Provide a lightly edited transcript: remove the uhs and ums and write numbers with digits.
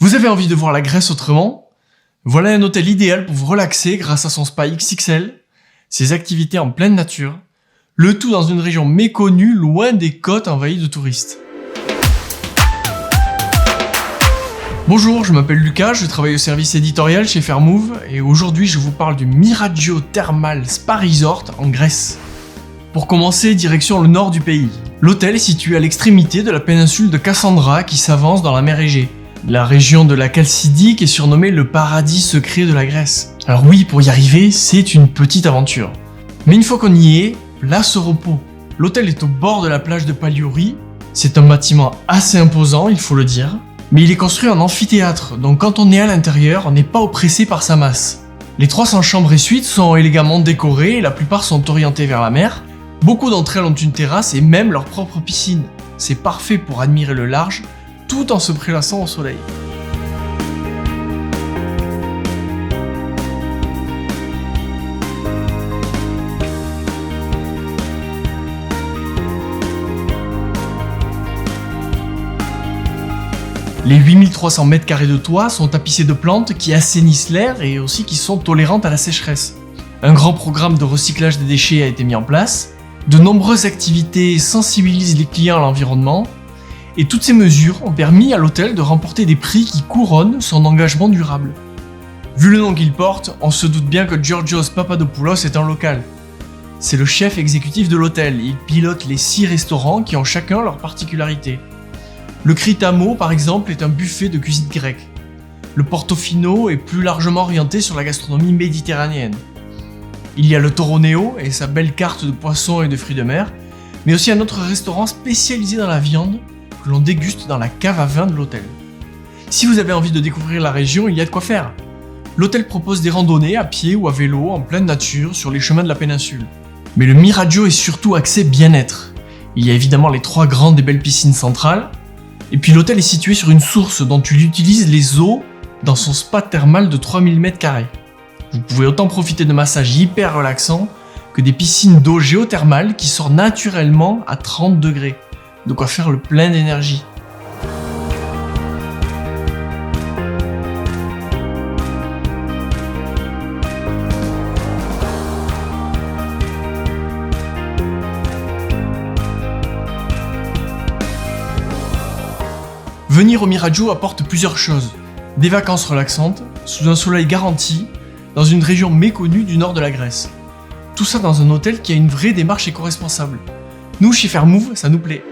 Vous avez envie de voir la Grèce autrement? Voilà un hôtel idéal pour vous relaxer grâce à son spa XXL, ses activités en pleine nature, le tout dans une région méconnue loin des côtes envahies de touristes. Bonjour, je m'appelle Lucas, je travaille au service éditorial chez Fairmove et aujourd'hui je vous parle du Miraggio Thermal Spa Resort en Grèce. Pour commencer, direction le nord du pays. L'hôtel est situé à l'extrémité de la péninsule de Cassandra qui s'avance dans la mer Égée. La région de la Chalcidie est surnommée le paradis secret de la Grèce. Alors oui, pour y arriver, c'est une petite aventure. Mais une fois qu'on y est, place au repos. L'hôtel est au bord de la plage de Paliori. C'est un bâtiment assez imposant, il faut le dire. Mais il est construit en amphithéâtre, donc quand on est à l'intérieur, on n'est pas oppressé par sa masse. Les 300 chambres et suites sont élégamment décorées et la plupart sont orientées vers la mer. Beaucoup d'entre elles ont une terrasse et même leur propre piscine. C'est parfait pour admirer le large, tout en se prélassant au soleil. Les 8300 m² de toit sont tapissés de plantes qui assainissent l'air et aussi qui sont tolérantes à la sécheresse. Un grand programme de recyclage des déchets a été mis en place. De nombreuses activités sensibilisent les clients à l'environnement. Et toutes ces mesures ont permis à l'hôtel de remporter des prix qui couronnent son engagement durable. Vu le nom qu'il porte, on se doute bien que Georgios Papadopoulos est un local. C'est le chef exécutif de l'hôtel, il pilote les 6 restaurants qui ont chacun leur particularité. Le Kritamo, par exemple, est un buffet de cuisine grecque. Le Portofino est plus largement orienté sur la gastronomie méditerranéenne. Il y a le Toroneo et sa belle carte de poissons et de fruits de mer, mais aussi un autre restaurant spécialisé dans la viande, que l'on déguste dans la cave à vin de l'hôtel. Si vous avez envie de découvrir la région, il y a de quoi faire. L'hôtel propose des randonnées à pied ou à vélo en pleine nature sur les chemins de la péninsule. Mais le Miraggio est surtout axé bien-être. Il y a évidemment les 3 grandes et belles piscines centrales, et puis l'hôtel est situé sur une source dont il utilise les eaux dans son spa thermal de 3000 m². Vous pouvez autant profiter de massages hyper relaxants que des piscines d'eau géothermale qui sortent naturellement à 30 degrés. De quoi faire le plein d'énergie. Venir au Miraggio apporte plusieurs choses. Des vacances relaxantes, sous un soleil garanti, dans une région méconnue du nord de la Grèce. Tout ça dans un hôtel qui a une vraie démarche éco-responsable. Nous, chez Fairmove, ça nous plaît.